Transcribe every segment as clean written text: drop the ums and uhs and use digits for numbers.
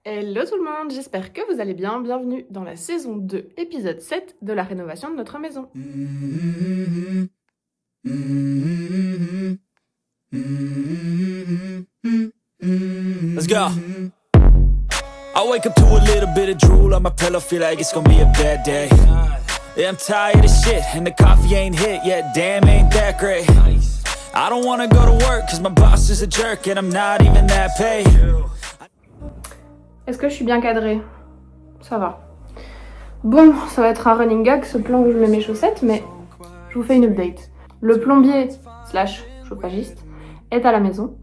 Hello tout le monde, j'espère que vous allez bien. Bienvenue dans la saison 2, épisode 7 de la rénovation de notre maison. Let's go. I wake up to a little bit of drool on my pillow, feel like it's gonna be a bad day. Yeah, I'm tired of shit, and the coffee ain't hit yet, damn, ain't that great. I don't wanna go to work, cause my boss is a jerk, and I'm not even that paid. Est-ce que je suis bien cadrée? Ça va. Bon, ça va être un running gag ce plan où je mets mes chaussettes, mais je vous fais une update. Le plombier / chauffagiste est à la maison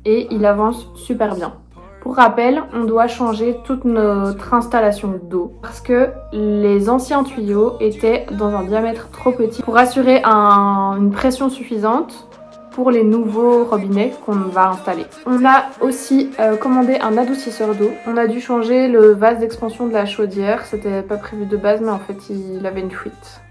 et il avance super bien. Pour rappel, on doit changer toute notre installation d'eau parce que les anciens tuyaux étaient dans un diamètre trop petit pour assurer une pression suffisante pour les nouveaux robinets qu'on va installer. On a aussi commandé un adoucisseur d'eau. On a dû changer le vase d'expansion de la chaudière. C'était pas prévu de base, mais en fait il avait une fuite.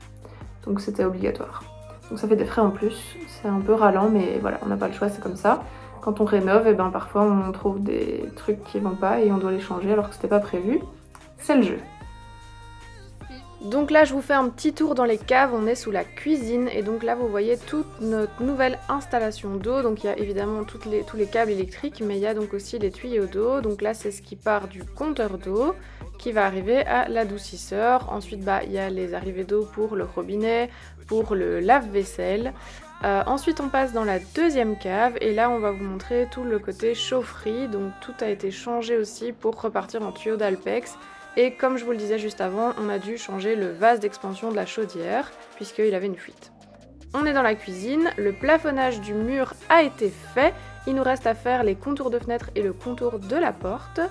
Donc c'était obligatoire. Donc ça fait des frais en plus. C'est un peu ralent, mais voilà, on n'a pas le choix, c'est comme ça. Quand on rénove, et ben parfois on trouve des trucs qui vont pas et on doit les changer alors que c'était pas prévu. C'est le jeu. Donc là je vous fais un petit tour dans les caves, on est sous la cuisine et donc là vous voyez toute notre nouvelle installation d'eau. Donc il y a évidemment tous les câbles électriques, mais il y a donc aussi les tuyaux d'eau. Donc là c'est ce qui part du compteur d'eau qui va arriver à l'adoucisseur. Ensuite il y a les arrivées d'eau pour le robinet, pour le lave-vaisselle. Ensuite on passe dans la deuxième cave et là on va vous montrer tout le côté chaufferie. Donc tout a été changé aussi pour repartir en tuyau d'Alpex. Et comme je vous le disais juste avant, on a dû changer le vase d'expansion de la chaudière puisqu'il avait une fuite. On est dans la cuisine, le plafonnage du mur a été fait, il nous reste à faire les contours de fenêtre et le contour de la porte.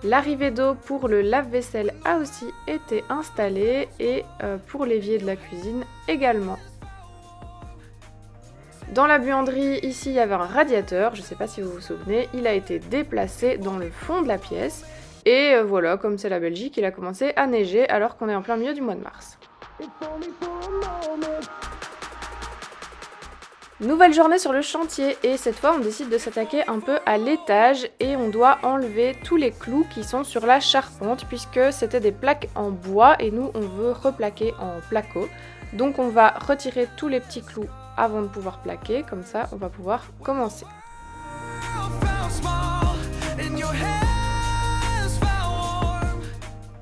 L'arrivée d'eau pour le lave-vaisselle a aussi été installée et pour l'évier de la cuisine également. Dans la buanderie, ici, il y avait un radiateur, je ne sais pas si vous vous souvenez, il a été déplacé dans le fond de la pièce. Et voilà, comme c'est la Belgique, il a commencé à neiger alors qu'on est en plein milieu du mois de mars. Nouvelle journée sur le chantier et cette fois on décide de s'attaquer un peu à l'étage et on doit enlever tous les clous qui sont sur la charpente puisque c'était des plaques en bois et nous on veut replaquer en placo. Donc on va retirer tous les petits clous avant de pouvoir plaquer, comme ça on va pouvoir commencer.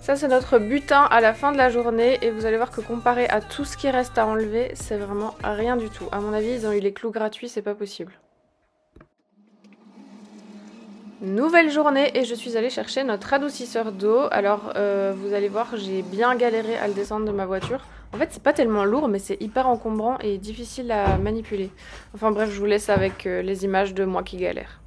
Ça c'est notre butin à la fin de la journée et vous allez voir que comparé à tout ce qui reste à enlever, c'est vraiment rien du tout. À mon avis ils ont eu les clous gratuits, c'est pas possible. Nouvelle journée et je suis allée chercher notre adoucisseur d'eau. Alors vous allez voir, j'ai bien galéré à le descendre de ma voiture. En fait c'est pas tellement lourd mais c'est hyper encombrant et difficile à manipuler. Enfin bref, je vous laisse avec les images de moi qui galère.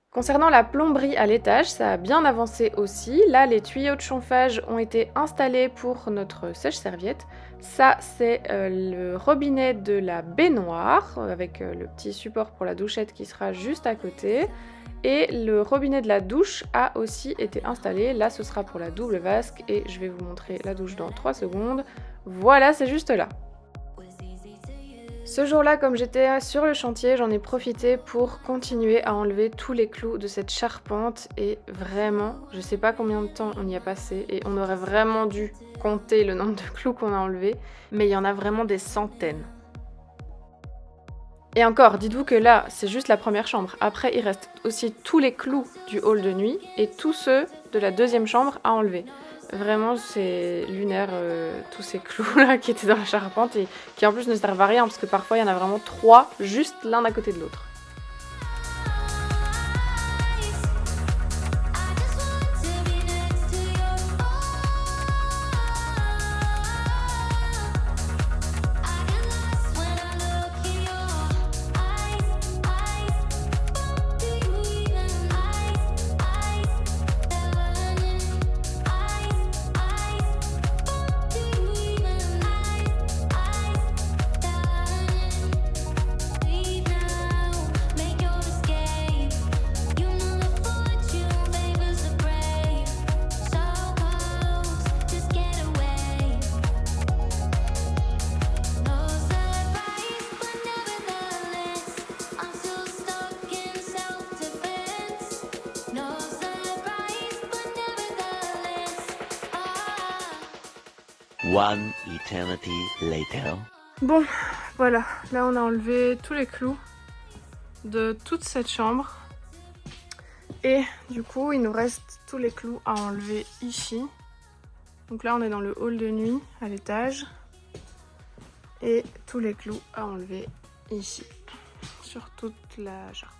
Concernant la plomberie à l'étage, ça a bien avancé aussi. Là, les tuyaux de chauffage ont été installés pour notre sèche-serviette. Ça, c'est le robinet de la baignoire, avec le petit support pour la douchette qui sera juste à côté. Et le robinet de la douche a aussi été installé. Là, ce sera pour la double vasque et je vais vous montrer la douche dans 3 secondes. Voilà, c'est juste là. Ce jour-là, comme j'étais sur le chantier, j'en ai profité pour continuer à enlever tous les clous de cette charpente et vraiment, je sais pas combien de temps on y a passé et on aurait vraiment dû compter le nombre de clous qu'on a enlevés, mais il y en a vraiment des centaines. Et encore, dites-vous que là, c'est juste la première chambre. Après, il reste aussi tous les clous du hall de nuit et tous ceux de la deuxième chambre à enlever. Vraiment, c'est lunaire, tous ces clous-là qui étaient dans la charpente et qui en plus ne servent à rien parce que parfois il y en a vraiment 3 juste l'un à côté de l'autre. One eternity later. Bon, voilà, là on a enlevé tous les clous de toute cette chambre. Et du coup, il nous reste tous les clous à enlever ici. Donc là, on est dans le hall de nuit à l'étage. Et tous les clous à enlever ici, sur toute la charte.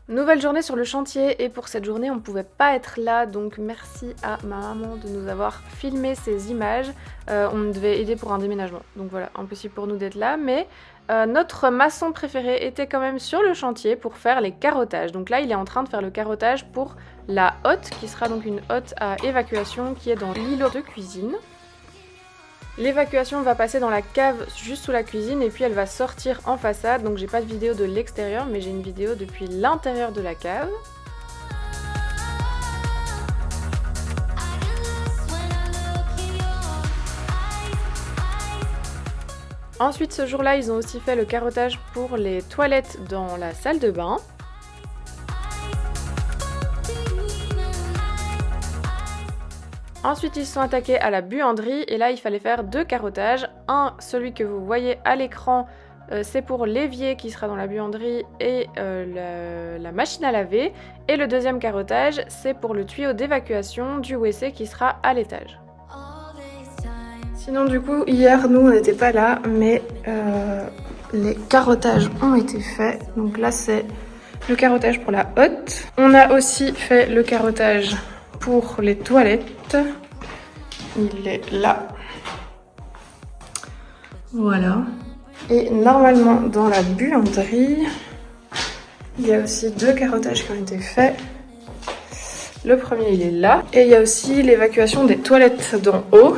Nouvelle journée sur le chantier et pour cette journée on ne pouvait pas être là, donc merci à ma maman de nous avoir filmé ces images. On devait aider pour un déménagement, donc voilà, impossible pour nous d'être là, mais notre maçon préféré était quand même sur le chantier pour faire les carottages. Donc là il est en train de faire le carottage pour la hotte, qui sera donc une hotte à évacuation qui est dans l'îlot de cuisine. L'évacuation va passer dans la cave juste sous la cuisine et puis elle va sortir en façade. Donc j'ai pas de vidéo de l'extérieur mais j'ai une vidéo depuis l'intérieur de la cave. Ensuite ce jour-là ils ont aussi fait le carottage pour les toilettes dans la salle de bain. Ensuite, ils se sont attaqués à la buanderie et là, il fallait faire 2 carottages. Un, celui que vous voyez à l'écran, c'est pour l'évier qui sera dans la buanderie et la machine à laver. Et le deuxième carottage, c'est pour le tuyau d'évacuation du WC qui sera à l'étage. Sinon, du coup, hier, nous, on n'était pas là, mais les carottages ont été faits. Donc là, c'est le carottage pour la hotte. On a aussi fait le carottage pour les toilettes, il est là, voilà. Et normalement dans la buanderie, il y a aussi 2 carottages qui ont été faits. Le premier il est là, et il y a aussi l'évacuation des toilettes d'en haut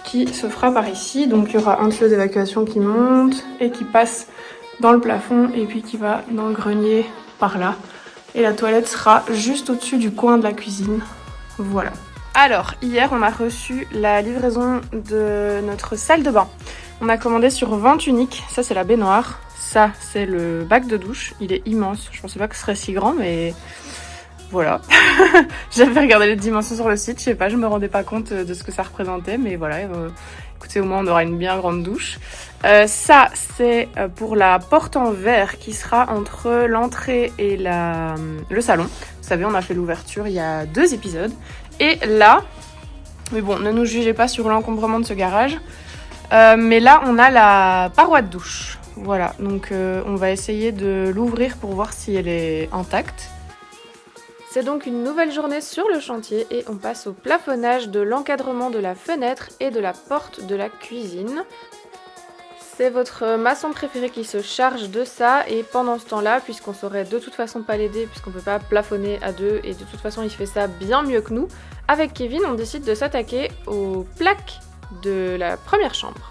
qui se fera par ici. Donc il y aura un tuyau d'évacuation qui monte et qui passe dans le plafond et puis qui va dans le grenier par là. Et la toilette sera juste au-dessus du coin de la cuisine. Voilà. Alors, hier, on a reçu la livraison de notre salle de bain. On a commandé sur Vente Unique. Ça, c'est la baignoire. Ça, c'est le bac de douche. Il est immense. Je pensais pas que ce serait si grand, mais voilà. J'avais regardé les dimensions sur le site. Je sais pas, je me rendais pas compte de ce que ça représentait. Mais voilà, écoutez, au moins, on aura une bien grande douche. Ça, c'est pour la porte en verre qui sera entre l'entrée et le salon. Vous savez, on a fait l'ouverture il y a 2 épisodes. Et là, mais bon, ne nous jugez pas sur l'encombrement de ce garage. Mais là, on a la paroi de douche. Voilà, donc on va essayer de l'ouvrir pour voir si elle est intacte. C'est donc une nouvelle journée sur le chantier et on passe au plafonnage de l'encadrement de la fenêtre et de la porte de la cuisine. C'est votre maçon préféré qui se charge de ça et pendant ce temps-là, puisqu'on saurait de toute façon pas l'aider, puisqu'on peut pas plafonner à 2 et de toute façon il fait ça bien mieux que nous, avec Kevin on décide de s'attaquer aux plaques de la première chambre.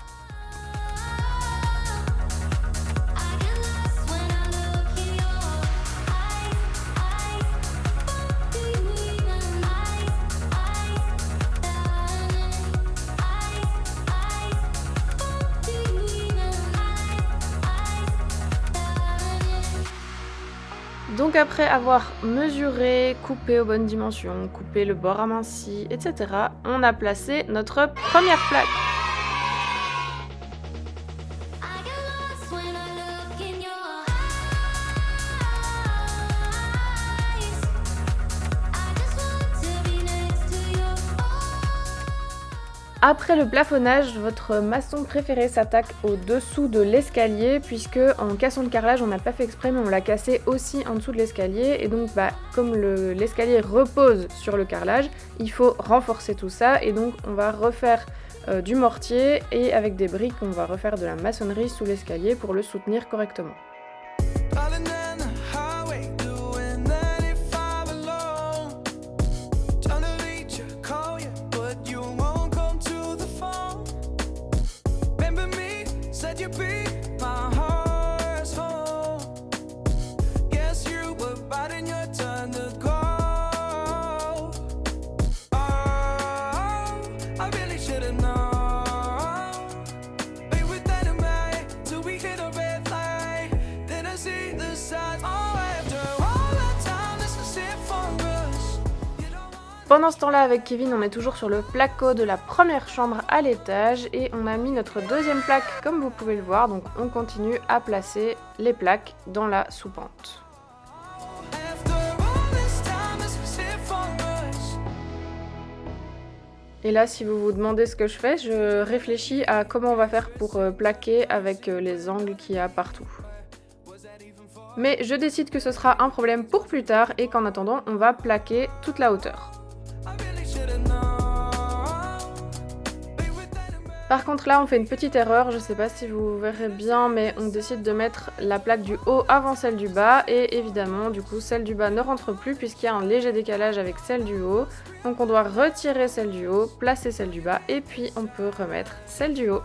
Donc après avoir mesuré, coupé aux bonnes dimensions, coupé le bord aminci, etc., on a placé notre première plaque. Après le plafonnage, votre maçon préféré s'attaque au dessous de l'escalier puisque en cassant le carrelage, on n'a pas fait exprès mais on l'a cassé aussi en dessous de l'escalier et donc comme l'escalier repose sur le carrelage, il faut renforcer tout ça et donc on va refaire du mortier et avec des briques on va refaire de la maçonnerie sous l'escalier pour le soutenir correctement. Pendant ce temps-là, avec Kevin, on est toujours sur le placo de la première chambre à l'étage et on a mis notre deuxième plaque comme vous pouvez le voir, donc on continue à placer les plaques dans la soupente. Et là, si vous vous demandez ce que je fais, je réfléchis à comment on va faire pour plaquer avec les angles qu'il y a partout. Mais je décide que ce sera un problème pour plus tard et qu'en attendant, on va plaquer toute la hauteur. Par contre là on fait une petite erreur, je sais pas si vous verrez bien, mais on décide de mettre la plaque du haut avant celle du bas et évidemment du coup celle du bas ne rentre plus puisqu'il y a un léger décalage avec celle du haut. Donc on doit retirer celle du haut, placer celle du bas et puis on peut remettre celle du haut.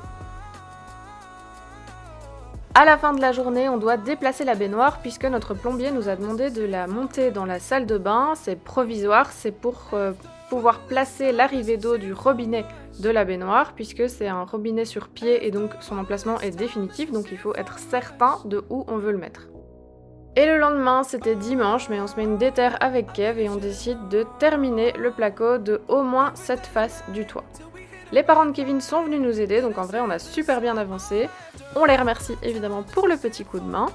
À la fin de la journée, on doit déplacer la baignoire puisque notre plombier nous a demandé de la monter dans la salle de bain. C'est provisoire, c'est pour pouvoir placer l'arrivée d'eau du robinet de la baignoire puisque c'est un robinet sur pied et donc son emplacement est définitif, donc il faut être certain de où on veut le mettre. Et le lendemain, c'était dimanche, mais on se met une déterre avec Kev et on décide de terminer le placo de au moins cette face du toit. Les parents de Kevin sont venus nous aider, donc en vrai on a super bien avancé. On les remercie évidemment pour le petit coup de main.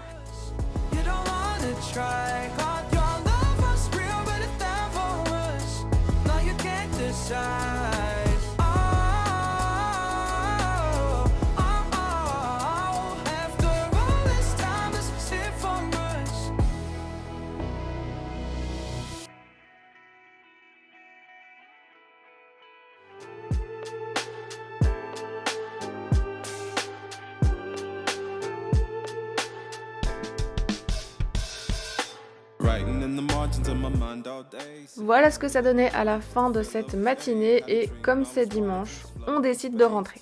Voilà ce que ça donnait à la fin de cette matinée et comme c'est dimanche, on décide de rentrer.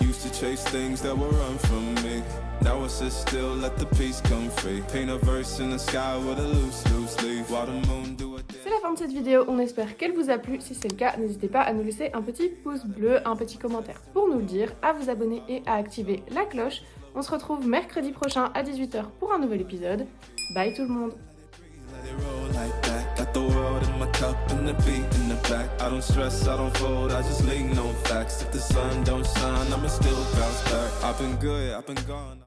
Used to chase things that were run from me. Now I sit still, let the peace come free. Paint a verse in the sky with a loose leaf. While the moon do it. C'est la fin de cette vidéo, on espère qu'elle vous a plu. Si c'est le cas, n'hésitez pas à nous laisser un petit pouce bleu, un petit commentaire pour nous le dire, à vous abonner et à activer la cloche. On se retrouve mercredi prochain à 18h pour un nouvel épisode. Bye tout le monde. Got the world in my cup and the beat in the back. I don't stress, I don't fold, I just lean on facts. If the sun don't shine, I'ma still bounce back. I've been good, I've been gone.